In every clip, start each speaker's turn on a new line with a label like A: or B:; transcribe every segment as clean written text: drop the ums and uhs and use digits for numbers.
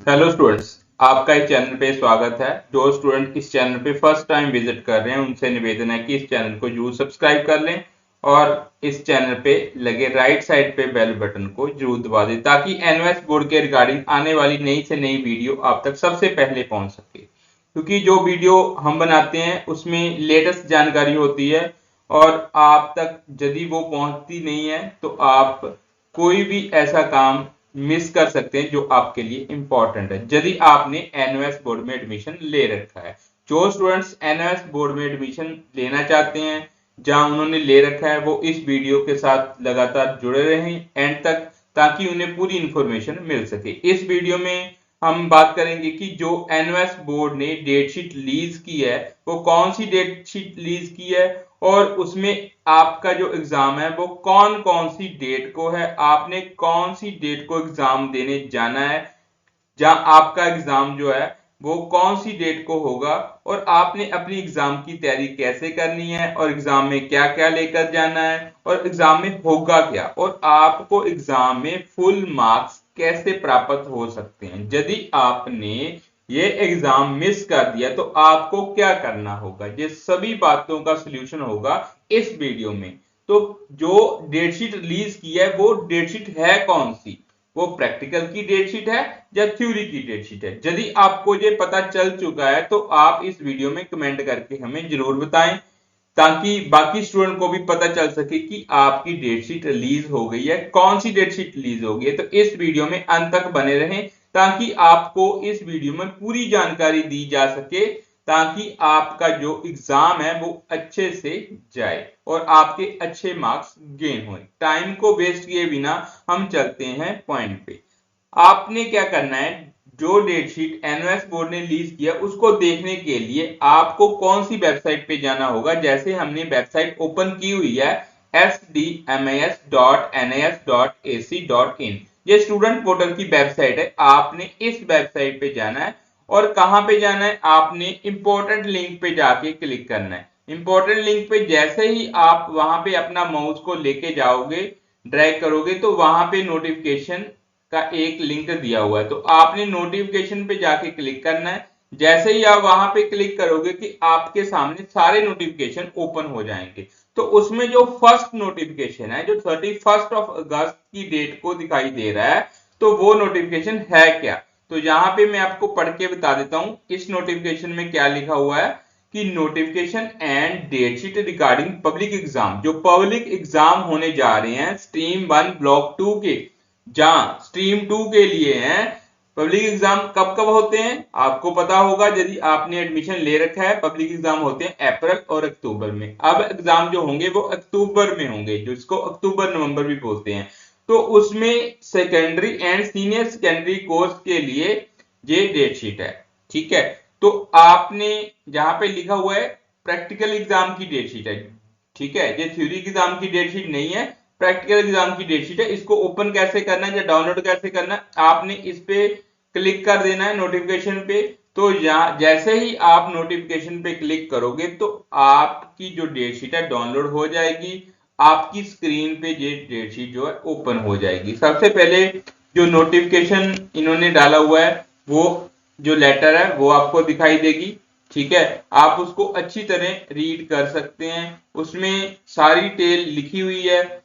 A: Hello students, आपका इस channel पे स्वागत है। जो स्टूडेंट इस चैनल पे फर्स्ट टाइम विजिट कर रहे हैं उनसे निवेदन है कि इस चैनल को जरूर सब्सक्राइब कर लें और इस चैनल पे लगे राइट साइड पे बेल बटन को जरूर दबा दें ताकि एनओएस बोर्ड के रिगार्डिंग आने वाली नई से नई वीडियो आप तक सबसे पहले पहुंच सके, क्योंकि जो वीडियो हम बनाते हैं उसमें लेटेस्ट जानकारी होती है और आप तक यदि वो पहुंचती नहीं है तो आप कोई भी ऐसा काम मिस कर सकते हैं जो आपके लिए इंपॉर्टेंट है यदि आपने एनओएस बोर्ड में एडमिशन ले रखा है। जो स्टूडेंट्स एनओएस बोर्ड में एडमिशन लेना चाहते हैं, जहां उन्होंने ले रखा है, वो इस वीडियो के साथ लगातार जुड़े रहें एंड तक ताकि उन्हें पूरी इंफॉर्मेशन मिल सके। इस वीडियो में हम बात करेंगे कि जो एनओएस बोर्ड ने डेटशीट रिलीज की है वो कौन सी डेटशीट रिलीज की है और उसमें आपका जो एग्जाम है वो कौन कौन सी डेट को है, आपने कौन सी डेट को एग्जाम देने जाना है, जहां आपका एग्जाम जो है वो कौन सी डेट को होगा और आपने अपनी एग्जाम की तैयारी कैसे करनी है और एग्जाम में क्या क्या लेकर जाना है और एग्जाम में होगा क्या और आपको एग्जाम में फुल मार्क्स कैसे प्राप्त हो सकते हैं। यदि आपने ये एग्जाम मिस कर दिया तो आपको क्या करना होगा, ये सभी बातों का सलूशन होगा इस वीडियो में। तो जो डेटशीट रिलीज की है वो डेटशीट है कौन सी, वो प्रैक्टिकल की डेटशीट है या थ्योरी की डेटशीट है। यदि आपको ये पता चल चुका है तो आप इस वीडियो में कमेंट करके हमें जरूर बताएं ताकि बाकी स्टूडेंट को भी पता चल सके कि आपकी डेटशीट रिलीज हो गई है, कौन सी डेटशीट रिलीज हो गई है। तो इस वीडियो में अंत तक बने रहें ताकि आपको इस वीडियो में पूरी जानकारी दी जा सके ताकि आपका जो एग्जाम है वो अच्छे से जाए और आपके अच्छे मार्क्स गेन हो। टाइम को वेस्ट किए बिना हम चलते हैं पॉइंट पे। आपने क्या करना है, जो डेटशीट एनओएस बोर्ड ने रिलीज किया उसको देखने के लिए आपको कौन सी वेबसाइट पे जाना होगा। जैसे हमने वेबसाइट ओपन की हुई है sdmas.nas.ac.in, ये स्टूडेंट पोर्टल की वेबसाइट है। आपने इस वेबसाइट पे जाना है और कहां पे जाना है, आपने इंपॉर्टेंट लिंक पे जाके क्लिक करना है। इंपॉर्टेंट लिंक पे जैसे ही आप वहां पे अपना माउस को लेके जाओगे, ड्रैग करोगे तो वहां पे नोटिफिकेशन का एक लिंक दिया हुआ है, तो आपने नोटिफिकेशन पे जाके क्लिक करना है। जैसे ही आप वहां पे क्लिक करोगे कि आपके सामने सारे नोटिफिकेशन ओपन हो जाएंगे। तो उसमें जो फर्स्ट नोटिफिकेशन है जो 31 अगस्त की डेट को दिखाई दे रहा है, तो वो नोटिफिकेशन है क्या। तो यहाँ पे मैं आपको पढ़ के बता देता हूं इस नोटिफिकेशन में क्या लिखा हुआ है कि notification and date sheet regarding public exam, जो पब्लिक एग्जाम होने जा रहे हैं स्ट्रीम 1 ब्लॉक 2 के, जहां स्ट्रीम 2 के लिए हैं। पब्लिक एग्जाम कब कब होते हैं आपको पता होगा, यदि आपने एडमिशन ले रखा है। पब्लिक एग्जाम होते हैं अप्रैल और अक्टूबर में। अब एग्जाम जो होंगे वो अक्टूबर में होंगे, जिसको अक्टूबर नवंबर भी बोलते हैं। तो उसमें secondary and senior secondary course के लिए ये डेटशीट है, ठीक है। तो आपने जहां पे लिखा हुआ है प्रैक्टिकल एग्जाम की डेटशीट है, ठीक है, ये थ्योरी एग्जाम की डेटशीट नहीं है, प्रैक्टिकल एग्जाम की डेटशीट है। इसको ओपन कैसे करना है या डाउनलोड कैसे करना है, आपने इस पे क्लिक कर देना है नोटिफिकेशन पे। तो यहाँ जैसे ही आप नोटिफिकेशन पे क्लिक करोगे तो आपकी जो डेटशीट है डाउनलोड हो जाएगी, आपकी स्क्रीन पे ये डेटशीट जो है ओपन हो जाएगी। सबसे पहले जो नोटिफिकेशन इन्होंने डाला हुआ है वो जो लेटर है वो आपको दिखाई देगी, ठीक है। आप उसको अच्छी तरह रीड कर सकते हैं, उसमें सारी डिटेल लिखी हुई है।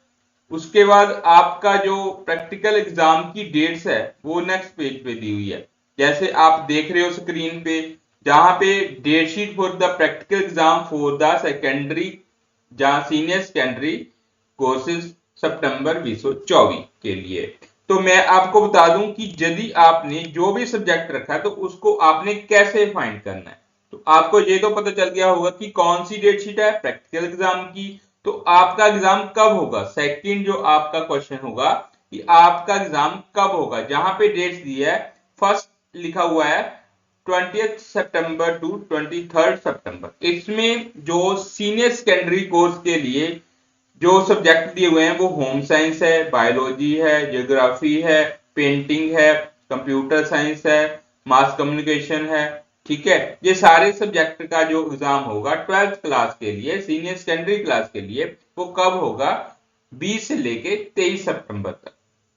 A: उसके बाद आपका जो प्रैक्टिकल एग्जाम की डेट्स है वो नेक्स्ट पेज पे दी हुई है, जैसे आप देख रहे हो स्क्रीन पे, जहां पे date sheet for the practical exam for the secondary, जहां सीनियर सेकेंडरी कोर्सेज सितंबर 2024 के लिए। तो मैं आपको बता दूं कि यदि आपने जो भी सब्जेक्ट रखा है तो उसको आपने कैसे फाइंड करना है। तो आपको ये तो पता चल गया होगा कि कौन सी डेट शीट है प्रैक्टिकल एग्जाम की। तो आपका एग्जाम कब होगा, सेकंड जो आपका क्वेश्चन होगा कि आपका एग्जाम कब होगा, जहां पे डेट्स दी है फर्स्ट लिखा हुआ है 20 सितंबर टू 23 सितंबर। इसमें जो सीनियर सेकेंडरी कोर्स के लिए जो सब्जेक्ट दिए हुए हैं वो होम साइंस है, बायोलॉजी है, ज्योग्राफी है, पेंटिंग है, कंप्यूटर साइंस है, मास कम्युनिकेशन है, ठीक है। ये सारे सब्जेक्ट का जो एग्जाम होगा 12th क्लास के लिए, सीनियर सेकेंडरी क्लास के लिए, वो कब होगा 20 से लेके 23 सितंबर तक।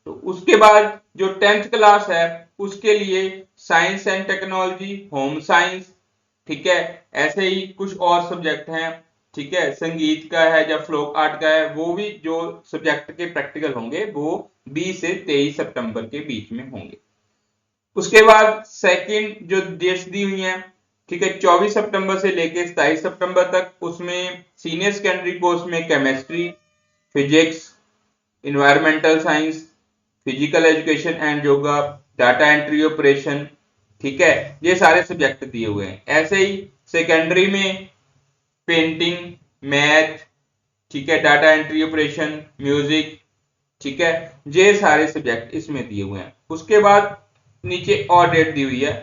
A: तो उसके बाद जो 10th क्लास है उसके लिए science and technology, home science, ठीक है। ऐसे ही कुछ और सब्जेक्ट हैं, ठीक है, संगीत का है या फ्लोक आर्ट का है, वो भी जो सब्जेक्ट के प्रैक्टिकल होंगे वो 20 से 23 सितंबर के बीच में होंगे। उसके बाद सेकंड जो डेट्स दी हुई हैं, ठीक है, 24 सितंबर से लेके 27 सितंबर तक, उसमें सीनियर सेकेंडरी कोर्स में chemistry, physics, environmental science, physical education and yoga, data entry operation, ठीक है, ये सारे सब्जेक्ट दिए हुए हैं। ऐसे ही सेकेंडरी में पेंटिंग, मैथ, ठीक है, डाटा एंट्री ऑपरेशन, म्यूजिक, ठीक है, ये सारे सब्जेक्ट इसमें दिए हुए हैं। उसके बाद नीचे और डेट दी हुई है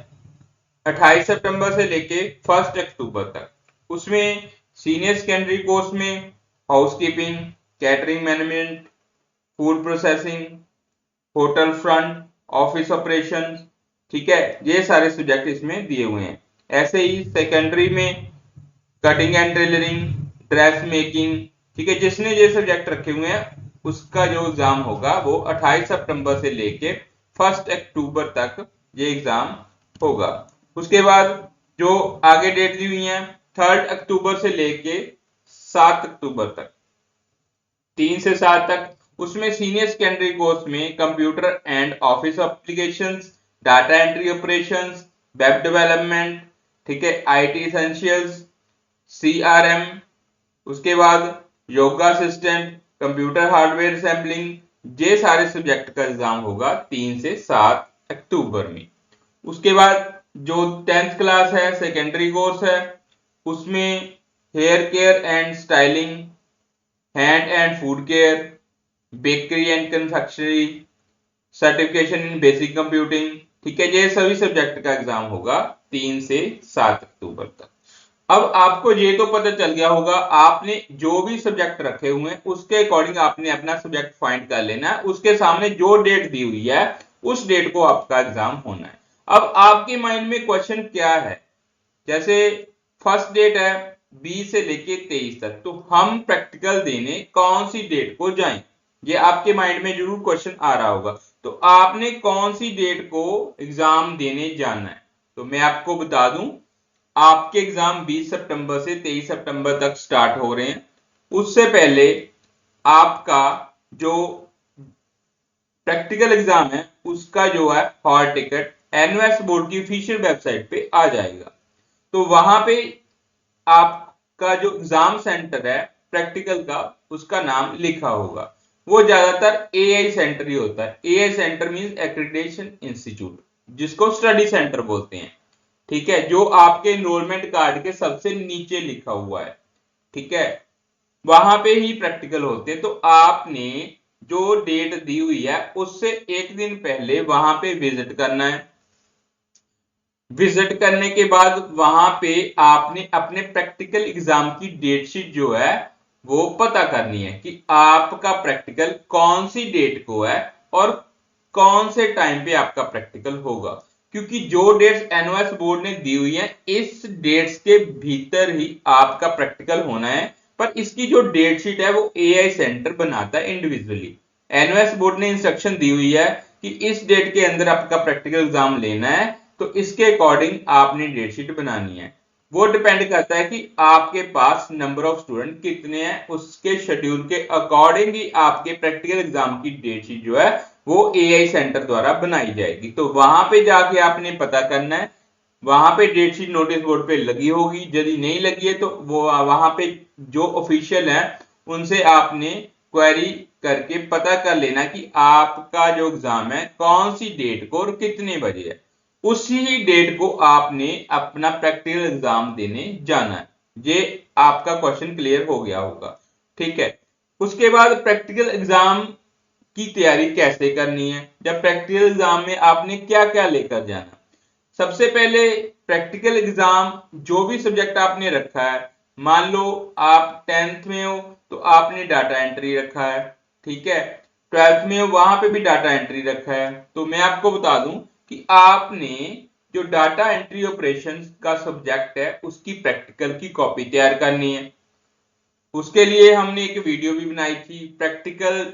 A: 28 सितंबर से लेके 1 अक्टूबर तक, उसमें सीनियर सेकेंडरी कोर्स में housekeeping, catering management, food processing, hotel front, office operation, ठीक है, ये सारे सब्जेक्ट इसमें दिए हुए हैं। ऐसे ही सेकेंडरी में cutting and tailoring, dress making, ठीक है, जिसने ये सब्जेक्ट रखे हुए हैं उसका जो एग्जाम होगा वो 28 सितंबर से लेके 1 अक्टूबर तक ये एग्जाम होगा। उसके बाद जो आगे डेट दी हुई है 3 अक्टूबर से लेके 7 अक्टूबर तक, 3 से 7 तक, उसमें सीनियर सेकेंडरी कोर्स में computer and office applications, data entry operations, web development, ठीक है, आईटी एसेंशियल्स, सीआरएम, उसके बाद yoga assistant, computer hardware assembling, ये सारे सब्जेक्ट का एग्जाम होगा 3 से 7 अक्टूबर में। उसके बाद जो 10th क्लास है, सेकेंडरी कोर्स है, उसमें hair care and styling, hand and food care, bakery and confectionery, certification in basic computing, ठीक है, ये सभी सब्जेक्ट का एग्जाम होगा 3 से 7 अक्टूबर तक। अब आपको ये तो पता चल गया होगा, आपने जो भी सब्जेक्ट रखे हुए हैं उसके अकॉर्डिंग आपने अपना सब्जेक्ट फाइंड कर लेना है, उसके सामने जो डेट दी हुई है उस डेट को आपका एग्जाम होना है। अब आपके माइंड में क्वेश्चन क्या है, जैसे फर्स्ट डेट है 20 से लेके 23 तक, तो हम प्रैक्टिकल देने कौन सी डेट को जाएं, ये आपके माइंड में जरूर क्वेश्चन आ रहा होगा। तो आपने कौन सी डेट को एग्जाम देने जाना है, तो मैं आपको बता दूं, आपके एग्जाम 20 सितंबर से 23 सितंबर तक स्टार्ट हो रहे हैं। उससे पहले आपका जो प्रैक्टिकल एग्जाम है उसका जो है हॉल टिकट एनयूएस बोर्ड की ऑफिशियल वेबसाइट पे आ जाएगा। तो वहां पे आपका जो एग्जाम सेंटर है प्रैक्टिकल का, उसका नाम लिखा होगा। वो ज्यादातर एआई सेंटर ही होता है। AI centre means accreditation institute, जिसको स्टडी सेंटर बोलते हैं, ठीक है, जो आपके एनरोलमेंट कार्ड के सबसे नीचे लिखा हुआ है, ठीक है, वहां पे ही प्रैक्टिकल होते हैं। तो आपने जो डेट दी हुई है उससे एक दिन पहले वहां पे विजिट करना है। विजिट करने के बाद वहां पे आपने अपने प्रैक्टिकल एग्जाम की डेट शीट जो है वो पता करनी है कि आपका प्रैक्टिकल कौन सी डेट को है और कौन से टाइम पे आपका प्रैक्टिकल होगा, क्योंकि जो डेट्स एनओएस बोर्ड ने दी हुई है इस डेट्स के भीतर ही आपका प्रैक्टिकल होना है। पर इसकी जो डेट शीट है वो एआई सेंटर बनाता है इंडिविजुअली। एनओएस बोर्ड ने इंस्ट्रक्शन दी हुई है कि इस डेट के अंदर आपका प्रैक्टिकल एग्जाम लेना है, तो इसके अकॉर्डिंग आपने डेट शीट बनानी है। वो डिपेंड करता है कि आपके पास नंबर ऑफ स्टूडेंट कितने हैं, उसके शेड्यूल के अकॉर्डिंग ही आपके प्रैक्टिकल एग्जाम की डेट शीट जो है वो एआई सेंटर द्वारा बनाई जाएगी। तो वहां पे जाके आपने पता करना है, वहां पे डेट शीट नोटिस बोर्ड पे लगी होगी, यदि नहीं लगी है तो वो वहां पे जो ऑफिशियल है उनसे आपने क्वेरी करके पता कर लेना कि आपका जो एग्जाम है कौन सी डेट को और कितने बजे है। उसी डेट को आपने अपना प्रैक्टिकल एग्जाम देने जाना है। ये आपका क्वेश्चन क्लियर हो गया होगा, ठीक है। उसके बाद प्रैक्टिकल एग्जाम की तैयारी कैसे करनी है, जब प्रैक्टिकल एग्जाम में आपने क्या क्या लेकर जाना। सबसे पहले प्रैक्टिकल एग्जाम जो भी सब्जेक्ट आपने रखा है, मान लो आप 10th में हो तो आपने डाटा एंट्री रखा है, ठीक है, 12th में हो वहां पे भी डाटा एंट्री रखा है। तो मैं आपको बता दूं कि आपने जो डाटा एंट्री ऑपरेशन का सब्जेक्ट है उसकी प्रैक्टिकल की कॉपी तैयार करनी है। उसके लिए हमने एक वीडियो भी बनाई थी, प्रैक्टिकल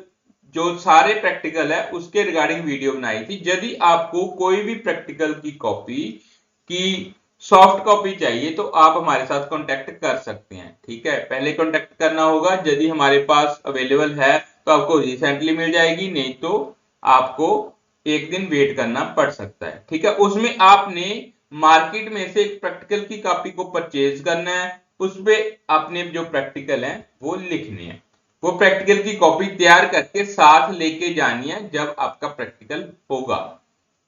A: जो सारे प्रैक्टिकल है उसके रिगार्डिंग वीडियो बनाई थी। यदि आपको कोई भी प्रैक्टिकल की कॉपी की सॉफ्ट कॉपी चाहिए तो आप हमारे साथ कांटेक्ट कर सकते हैं। ठीक है, पहले कांटेक्ट करना होगा, यदि हमारे पास अवेलेबल है तो आपको रिसेंटली मिल जाएगी, नहीं तो आपको एक दिन वेट करना पड़ सकता है। ठीक है, उसमें आपने मार्केट में से एक प्रैक्टिकल की कॉपी को परचेज करना है, उसपे आपने जो प्रैक्टिकल है वो लिखने हैं। वो प्रैक्टिकल की कॉपी तैयार करके साथ लेके जानी है जब आपका प्रैक्टिकल होगा।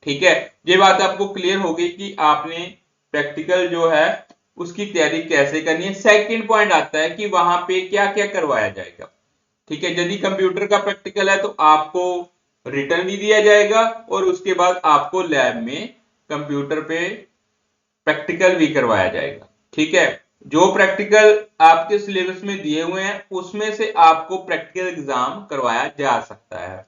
A: ठीक है, ये बात आपको क्लियर होगी कि आपने प्रैक्टिकल जो है उसकी तैयारी कैसे करनी है। सेकंड पॉइंट आता है कि वहां पे क्या क्या करवाया जाएगा। ठीक है, यदि कंप्यूटर का प्रैक्टिकल है तो आपको रिटर्न भी दिया जाएगा और उसके बाद आपको लैब में कंप्यूटर पे प्रैक्टिकल भी करवाया जाएगा। ठीक है, जो प्रैक्टिकल आपके सिलेबस में दिए हुए हैं उसमें से आपको प्रैक्टिकल एग्जाम करवाया जा सकता है।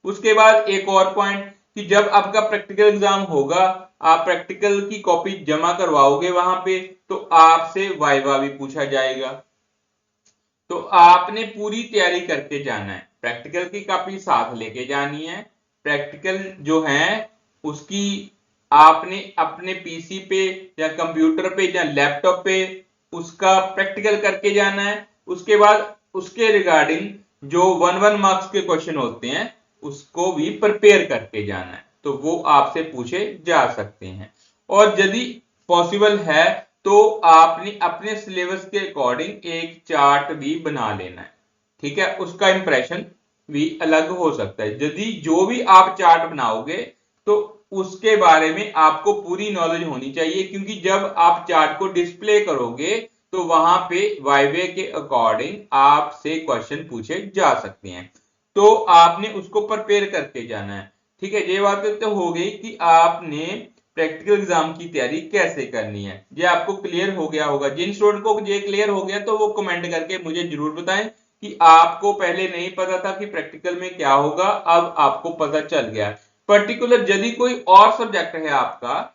A: उसके बाद एक और पॉइंट कि जब आपका प्रैक्टिकल एग्जाम होगा, आप प्रैक्टिकल की कॉपी जमा करवाओगे वहां पे, तो आपसे वाइवा भी पूछा जाएगा। तो आपने पूरी तैयारी करके जाना है, प्रैक्टिकल की कॉपी साथ लेके जानी है। प्रैक्टिकल जो है उसकी आपने अपने पीसी पे या कंप्यूटर पे या लैपटॉप पे उसका प्रैक्टिकल करके जाना है। उसके बाद उसके रिगार्डिंग जो 1-1 मार्क्स के क्वेश्चन होते हैं उसको भी प्रिपेयर करके जाना है, तो वो आपसे पूछे जा सकते हैं। और यदि पॉसिबल है तो आपने अपने सिलेबस के अकॉर्डिंग एक चार्ट भी बना लेना है। ठीक है, उसका इंप्रेशन भी अलग हो सकता है। यदि जो भी आप चार्ट बनाओगे तो उसके बारे में आपको पूरी नॉलेज होनी चाहिए, क्योंकि जब आप चार्ट को डिस्प्ले करोगे तो वहां पे वाइवे के अकॉर्डिंग आपसे क्वेश्चन पूछे जा सकते हैं, तो आपने उसको प्रिपेयर करके जाना है। ठीक है, ये बात तो हो गई कि आपने प्रैक्टिकल एग्जाम की तैयारी कैसे करनी है। ये आपको क्लियर हो गया होगा। जिन स्टूडेंट को ये क्लियर हो गया तो वो कमेंट करके मुझे जरूर बताएं कि आपको पहले नहीं पता था कि प्रैक्टिकल में क्या होगा, अब आपको पता चल गया। पर्टिकुलर यदि कोई और सब्जेक्ट है आपका,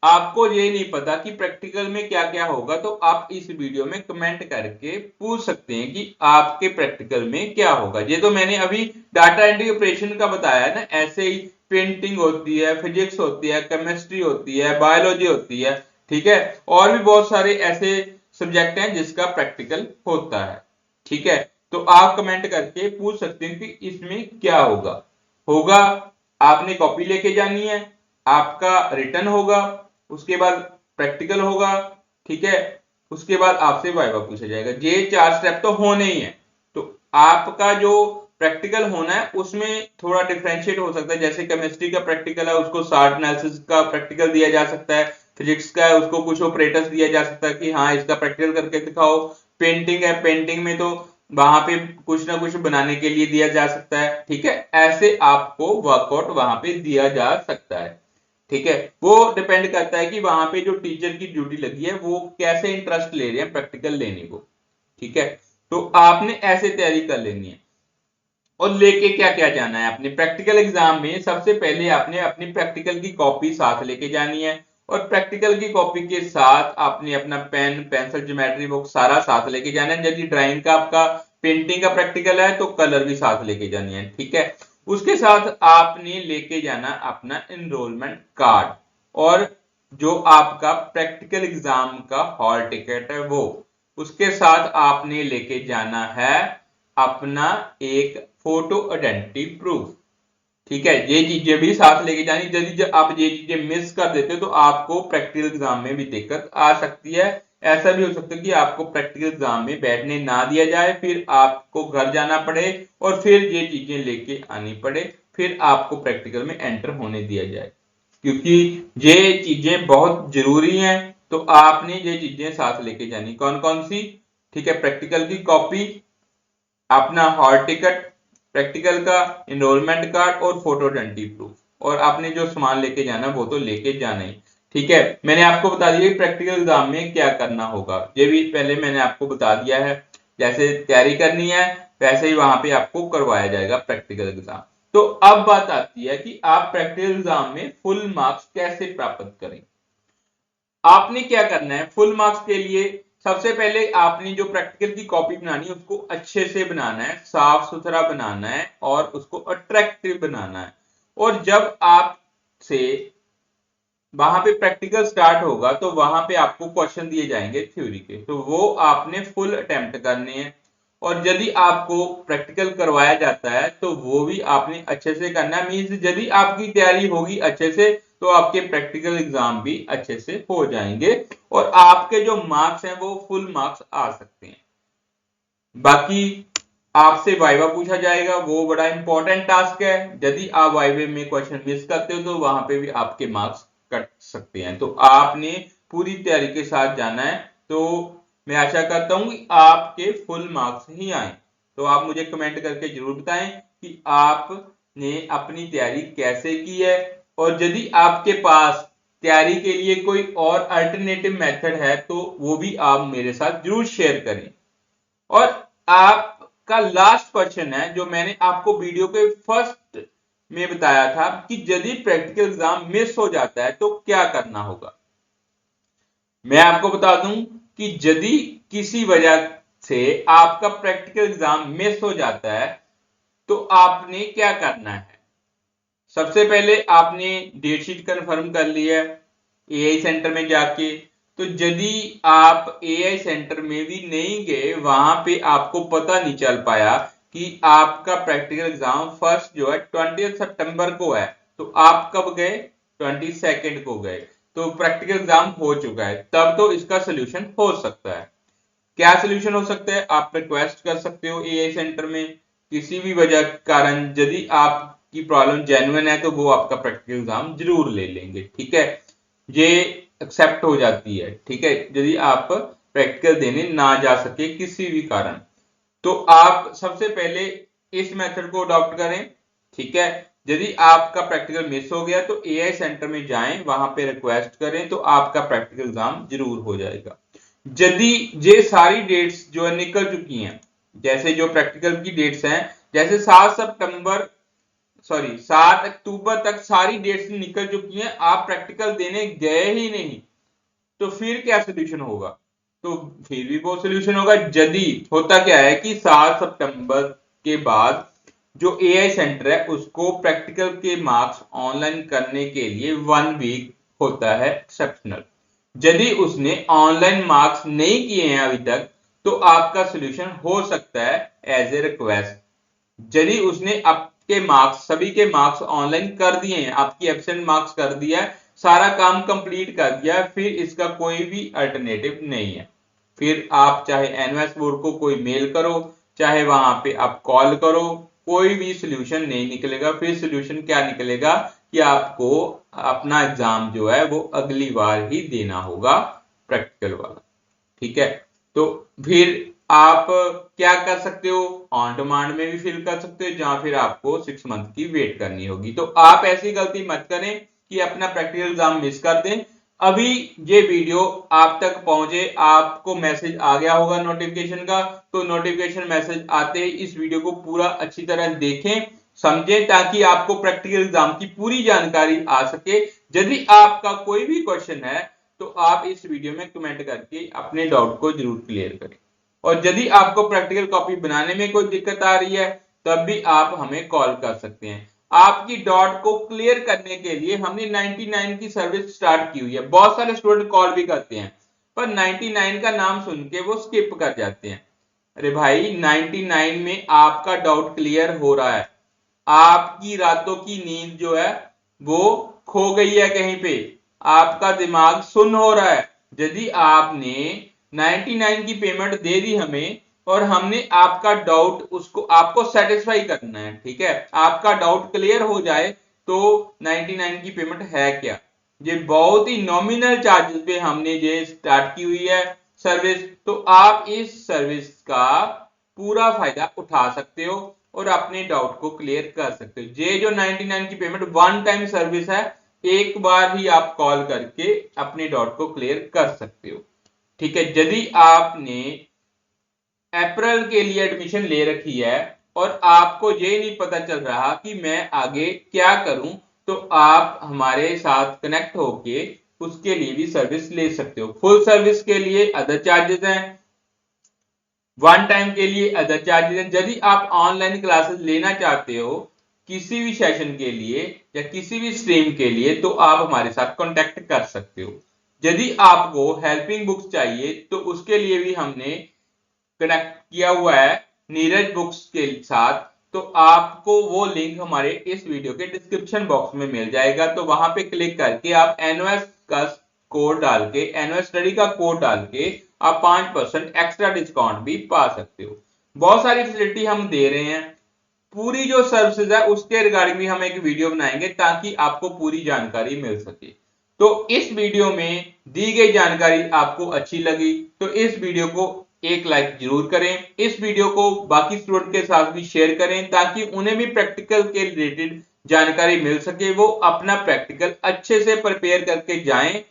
A: आपको ये नहीं पता कि प्रैक्टिकल में क्या क्या होगा, तो आप इस वीडियो में कमेंट करके पूछ सकते हैं कि आपके प्रैक्टिकल में क्या होगा। ये तो मैंने अभी डाटा एंट्री ऑपरेशन का बताया है ना, ऐसे ही पेंटिंग होती है, फिजिक्स होती है, केमिस्ट्री होती है, बायोलॉजी होती है। ठीक है, और भी बहुत सारे ऐसे सब्जेक्ट हैं जिसका प्रैक्टिकल होता है। ठीक है, तो आप कमेंट करके पूछ सकते हैं कि इसमें क्या होगा। होगा, आपने कॉपी लेके जानी है, आपका रिटर्न होगा, उसके बाद प्रैक्टिकल होगा। ठीक है, उसके बाद आपसे वाइवा पूछा जाएगा। ये 4 स्टेप तो होने ही है। तो आपका जो प्रैक्टिकल होना है उसमें थोड़ा डिफरेंशिएट हो सकता है, जैसे केमिस्ट्री का प्रैक्टिकल है उसको शार्ट एनालिसिस का प्रैक्टिकल दिया जा सकता है, फिजिक्स का है उसको कुछ ऑपरेटर्स दिया जा सकता है कि हाँ इसका प्रैक्टिकल करके दिखाओ। पेंटिंग है, पेंटिंग में तो वहां पे कुछ ना कुछ बनाने के लिए दिया जा सकता है। ठीक है, ऐसे आपको वर्कआउट वहां पे दिया जा सकता है। ठीक है, वो डिपेंड करता है कि वहां पे जो टीचर की ड्यूटी लगी है वो कैसे इंटरेस्ट ले रहे हैं प्रैक्टिकल लेने को। ठीक है, तो आपने ऐसे तैयारी कर लेनी है। और लेके क्या क्या जाना है अपने प्रैक्टिकल एग्जाम में, सबसे पहले आपने अपनी प्रैक्टिकल की कॉपी साथ लेके जानी है, और प्रैक्टिकल की कॉपी के साथ आपने अपना पेन, पेंसिल, ज्योमेट्री बुक सारा साथ लेके जाना है। यदि ड्राइंग का आपका पेंटिंग का प्रैक्टिकल है तो कलर भी साथ लेके जानी है। ठीक है, उसके साथ आपने लेके जाना अपना एनरोलमेंट कार्ड, और जो आपका प्रैक्टिकल एग्जाम का हॉल टिकट है वो, उसके साथ आपने लेके जाना है अपना एक फोटो आइडेंटिटी प्रूफ। ठीक है, ये चीजें भी साथ लेके जानी। यदि आप ये चीजें मिस कर देते हो तो आपको प्रैक्टिकल एग्जाम में भी दिक्कत आ सकती है। ऐसा भी हो सकता है कि आपको प्रैक्टिकल एग्जाम में बैठने ना दिया जाए, फिर आपको घर जाना पड़े और फिर ये चीजें लेके आनी पड़े, फिर आपको प्रैक्टिकल में एंटर होने दिया जाए, क्योंकि ये चीजें बहुत जरूरी हैं। तो आपने ये चीजें साथ लेके जानी। कौन कौन सी? ठीक है, प्रैक्टिकल की कॉपी, अपना हॉल टिकट, प्रैक्टिकल का एनरोलमेंट कार्ड और फोटो आइडेंटिटी प्रूफ, और आपने जो सामान लेके जाना वो तो लेके जाना ही। ठीक है, मैंने आपको बता दिया प्रैक्टिकल एग्जाम में क्या करना होगा, ये भी पहले मैंने आपको बता दिया है। जैसे तैयारी करनी है वैसे ही वहां पे आपको करवाया जाएगा प्रैक्टिकल एग्जाम। तो अब बात आती है कि आप प्रैक्टिकल एग्जाम में फुल मार्क्स कैसे प्राप्त करें। आपने क्या करना है फुल मार्क्स के लिए? सबसे पहले आपने जो प्रैक्टिकल की कॉपी बनानी है उसको अच्छे से बनाना है, साफ सुथरा बनाना है और उसको अट्रैक्टिव बनाना है। और जब आपसे वहां पे प्रैक्टिकल स्टार्ट होगा तो वहां पे आपको क्वेश्चन दिए जाएंगे थ्योरी के, तो वो आपने फुल अटेम्प्ट करने हैं। और यदि आपको प्रैक्टिकल करवाया जाता है तो वो भी आपने अच्छे से करना है। मीन्स यदि आपकी तैयारी होगी अच्छे से तो आपके प्रैक्टिकल एग्जाम भी अच्छे से हो जाएंगे और आपके जो मार्क्स हैं वो फुल मार्क्स आ सकते हैं। बाकी आपसे वाइवा पूछा जाएगा, वो बड़ा इंपॉर्टेंट टास्क है। यदि आप वाइवे में क्वेश्चन मिस करते हो तो वहां पे भी आपके मार्क्स कट सकते हैं। तो आपने पूरी तैयारी के साथ जाना है। तो मैं आशा करता हूं कि आपके फुल मार्क्स ही आए। तो आप मुझे कमेंट करके जरूर बताएं कि आपने अपनी तैयारी कैसे की है, और यदि आपके पास तैयारी के लिए कोई और अल्टरनेटिव मेथड है तो वो भी आप मेरे साथ जरूर शेयर करें। और आपका लास्ट क्वेश्चन है जो मैंने आपको वीडियो के फर्स्ट में बताया था कि यदि प्रैक्टिकल एग्जाम मिस हो जाता है तो क्या करना होगा। मैं आपको बता दूं कि यदि किसी वजह से आपका प्रैक्टिकल एग्जाम मिस हो जाता है तो आपने क्या करना है। सबसे पहले आपने डेट शीट कंफर्म कर लिया है एआई सेंटर में जाके। तो यदि आप एआई सेंटर में भी नहीं गए, वहां पे आपको पता नहीं चल पाया कि आपका प्रैक्टिकल एग्जाम फर्स्ट जो है 20 सितंबर को है, तो आप कब गए, 22 को गए, तो प्रैक्टिकल एग्जाम हो चुका है, तब तो इसका सोल्यूशन हो सकता है। क्या सोल्यूशन हो सकता है, आप रिक्वेस्ट कर सकते हो एआई सेंटर में। किसी भी वजह के कारण यदि आपकी प्रॉब्लम जेन्युइन है तो वो आपका प्रैक्टिकल एग्जाम जरूर ले लेंगे, ठीक है, ये एक्सेप्ट हो जाती है, ठीक है, यदि आप प्रैक्टिकल देने ना जा सके किसी भी कारण। तो आप सबसे पहले इस मेथड को अडॉप्ट करें, ठीक है। यदि आपका प्रैक्टिकल मिस हो गया तो एआई सेंटर में जाएं, वहां पे रिक्वेस्ट करें, तो आपका प्रैक्टिकल एग्जाम जरूर हो जाएगा। यदि ये सारी डेट्स जो है निकल चुकी हैं, जैसे जो प्रैक्टिकल की डेट्स हैं, जैसे 7 अक्टूबर तक सारी डेट्स निकल चुकी हैं, आप प्रैक्टिकल देने गए ही नहीं, तो फिर क्या सोल्यूशन होगा। तो फिर भी वो सोल्यूशन होगा यदि होता क्या है कि 7 सितंबर के बाद जो एआई सेंटर है उसको प्रैक्टिकल के मार्क्स ऑनलाइन करने के लिए 1 वीक होता है एक्सेप्शनल। यदि उसने ऑनलाइन मार्क्स नहीं किए हैं अभी तक तो आपका सोल्यूशन हो सकता है एज ए रिक्वेस्ट। यदि उसने आपके मार्क्स सभी के मार्क्स ऑनलाइन कर दिए हैं, आपकी एब्सेंट मार्क्स कर दिया है, सारा काम कंप्लीट कर दिया है, फिर इसका कोई भी अल्टरनेटिव नहीं है। फिर आप चाहे एनवास बोर्ड को कोई मेल करो, चाहे वहां पे आप कॉल करो, कोई भी सोल्यूशन नहीं निकलेगा। फिर सोल्यूशन क्या निकलेगा कि आपको अपना एग्जाम जो है वो अगली बार ही देना होगा, प्रैक्टिकल वाला, ठीक है। तो फिर आप क्या कर सकते हो, ऑन डिमांड में भी फिल कर सकते हो, जहां फिर आपको 6 मंथ की वेट करनी होगी। तो आप ऐसी गलती मत करें कि अपना प्रैक्टिकल एग्जाम मिस कर दें। अभी ये वीडियो आप तक पहुंचे, आपको मैसेज आ गया होगा नोटिफिकेशन का, तो नोटिफिकेशन मैसेज आते ही इस वीडियो को पूरा अच्छी तरह देखें, समझें, ताकि आपको प्रैक्टिकल एग्जाम की पूरी जानकारी आ सके। यदि आपका कोई भी क्वेश्चन है तो आप इस वीडियो में कमेंट करके अपने डाउट को जरूर क्लियर करें। और यदि आपको प्रैक्टिकल कॉपी बनाने में कोई दिक्कत आ रही है तब भी आप हमें कॉल कर सकते हैं। आपकी डाउट को क्लियर करने के लिए हमने 99 की सर्विस स्टार्ट की हुई है। बहुत सारे स्टूडेंट कॉल भी करते हैं पर 99 का नाम सुन के वो स्किप कर जाते हैं। अरे भाई, 99 में आपका डाउट क्लियर हो रहा है, आपकी रातों की नींद जो है वो खो गई है कहीं पे, आपका दिमाग सुन्न हो रहा है। यदि आपने 99 की पेमेंट दे दी हमें और हमने आपका डाउट उसको आपको सेटिस्फाई करना है, ठीक है, आपका डाउट क्लियर हो जाए, तो 99 की पेमेंट है क्या, ये बहुत ही नॉमिनल चार्जेस पे हमने ये स्टार्ट की हुई है सर्विस। तो आप इस सर्विस का पूरा फायदा उठा सकते हो और अपने डाउट को क्लियर कर सकते हो। ये जो 99 की पेमेंट वन टाइम सर्विस है, एक बार ही आप कॉल करके अपने डाउट को क्लियर कर सकते हो, ठीक है। यदि आपने अप्रैल के लिए एडमिशन ले रखी है और आपको ये नहीं पता चल रहा कि मैं आगे क्या करूं, तो आप हमारे साथ कनेक्ट होके उसके लिए भी सर्विस ले सकते हो। फुल सर्विस के लिए अदर चार्जेस हैं, वन टाइम के लिए अदर चार्जेस हैं। यदि आप ऑनलाइन क्लासेस लेना चाहते हो किसी भी सेशन के लिए या किसी भी स्ट्रीम के लिए तो आप हमारे साथ कांटेक्ट कर सकते हो। यदि आपको हेल्पिंग बुक्स चाहिए तो उसके लिए भी हमने कनेक्ट किया हुआ है नीरज बुक्स के साथ, तो आपको वो लिंक हमारे इस वीडियो के डिस्क्रिप्शन बॉक्स में मिल जाएगा। तो वहां पे क्लिक करके आप एनओएस का कोड डाल के, एनओएस स्टडी का कोड डाल के आप 5% एक्स्ट्रा डिस्काउंट भी पा सकते हो। बहुत सारी फैसिलिटी हम दे रहे हैं। पूरी जो सर्विसेज है उसके रिगार्डिंग भी हम एक वीडियो बनाएंगे ताकि आपको पूरी जानकारी मिल सके। तो इस वीडियो में दी गई जानकारी आपको अच्छी लगी तो इस वीडियो को एक लाइक जरूर करें। इस वीडियो को बाकी स्टूडेंट के साथ भी शेयर करें ताकि उन्हें भी प्रैक्टिकल के रिलेटेड जानकारी मिल सके, वो अपना प्रैक्टिकल अच्छे से प्रिपेयर करके जाएं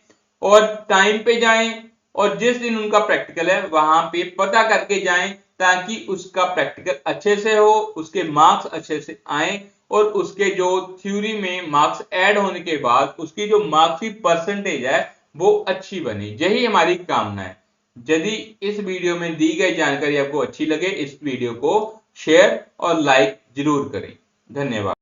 A: और टाइम पे जाएं, और जिस दिन उनका प्रैक्टिकल है वहां पे पता करके जाएं ताकि उसका प्रैक्टिकल अच्छे से हो, उसके मार्क्स अच्छे से आए और उसके जो थ्योरी में मार्क्स ऐड होने के बाद उसकी जो मार्क्स की परसेंटेज है वो अच्छी बने। यही हमारी कामना है। यदि इस वीडियो में दी गई जानकारी आपको अच्छी लगे, इस वीडियो को शेयर और लाइक जरूर करें। धन्यवाद।